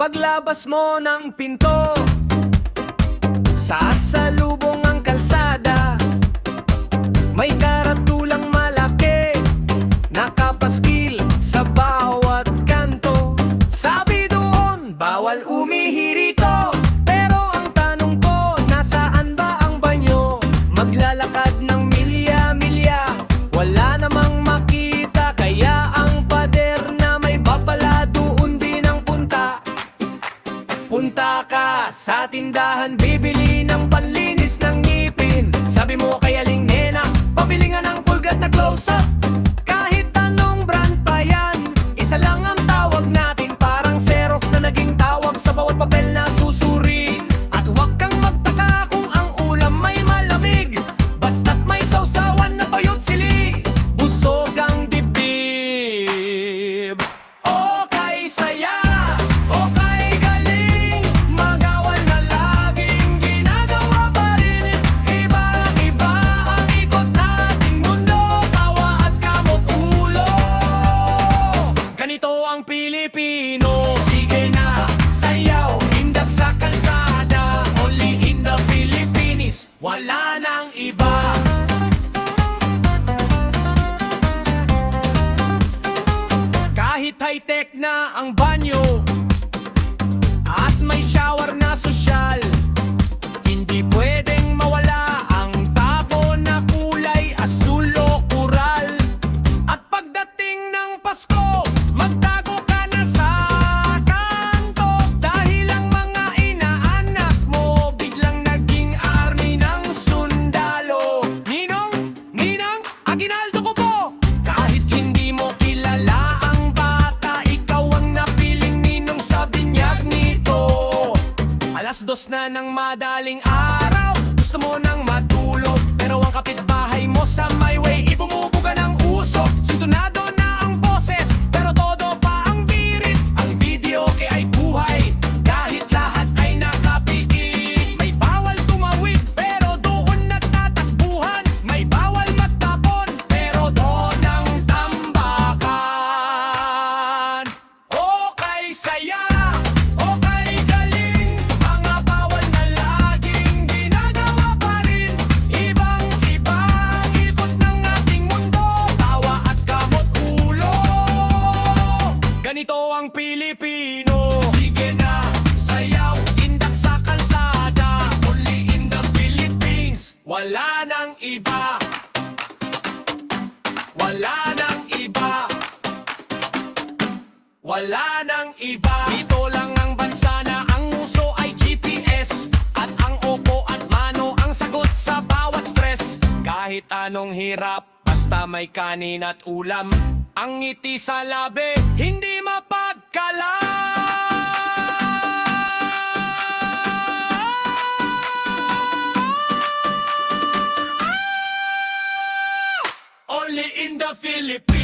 Paglabas mo ng pinto, sasalubong ang kalsada. May karatulang malaki, nakapaskil sa bawat kanto. Sabi doon, bawal umihi rito. Pero ang tanong ko, nasaan ba ang banyo? Maglalakad ng milya-milya, wala namang makita. Kaya ang pader na may babala doon din ang punta. Punta ka sa tindahan, bibili ng panlinis ng ngipin. Sabi mo kay Aling Nena, pabili nga ng pulgat na close-up. Kahit anong brand pa yan, isa lang ang tawag natin. Parang Xerox na naging tawag sa bawat papel na susurin. At huwag kang magtaka kung ang ulam may malamig, basta't may sausawan na toyo't sili. Busog ang dibdib. Okay saya, okay galing, magawan na laging ginagawa pa rin. Iba-iba ang ikot nating mundo, tawa at kamot ulo. Ganito ang Pilipino. Sige na, sayaw, indak sa kalsada. Only in the Philippines, wala nang iba. Kahit high-tech na ang banyo at may shower na sosyal, hindi pwedeng mawala ang tabo na kulay asul o kural. At pagdating ng Pasko, magtago ka na sa kanto, dahil ang mga inaanak mo biglang naging army ng sundalo. Ninong, Ninang, aginaldo ko po. Kahit hindi mo kilala ang bata, ikaw ang napiling ninong sa binyag nito. Alas 2 na ng madaling araw, gusto mo nang matulog, pero ang kapitbahay mo sa my way ibumubuga ng usok. Sintonado na ang boses, pero todo pa ang birit. Ang video kay ay buhay, kahit lahat ay nakapikit. May bawal tumawid, pero doon nagtatakbuhan. May bawal magtapon, pero doon ang tambakan. Okay saya, okay galing, mga bawal na laging ginagawa pa rin. Ibang-iba ang ikot ng ating mundo, tawa at kamot ulo. Ganito ang Pilipino. Sige na, sayaw, indak sa kalsada. Only in the Philippines, wala nang iba. Wala nang iba. Wala nang iba. Dito lang ang bansa na ang uso ay GPS, at ang opo at mano ang sagot sa bawat stress. Kahit anong hirap, basta may kanin at ulam, ang ngiti sa labi, hindi mapagkala. Only in the Philippines.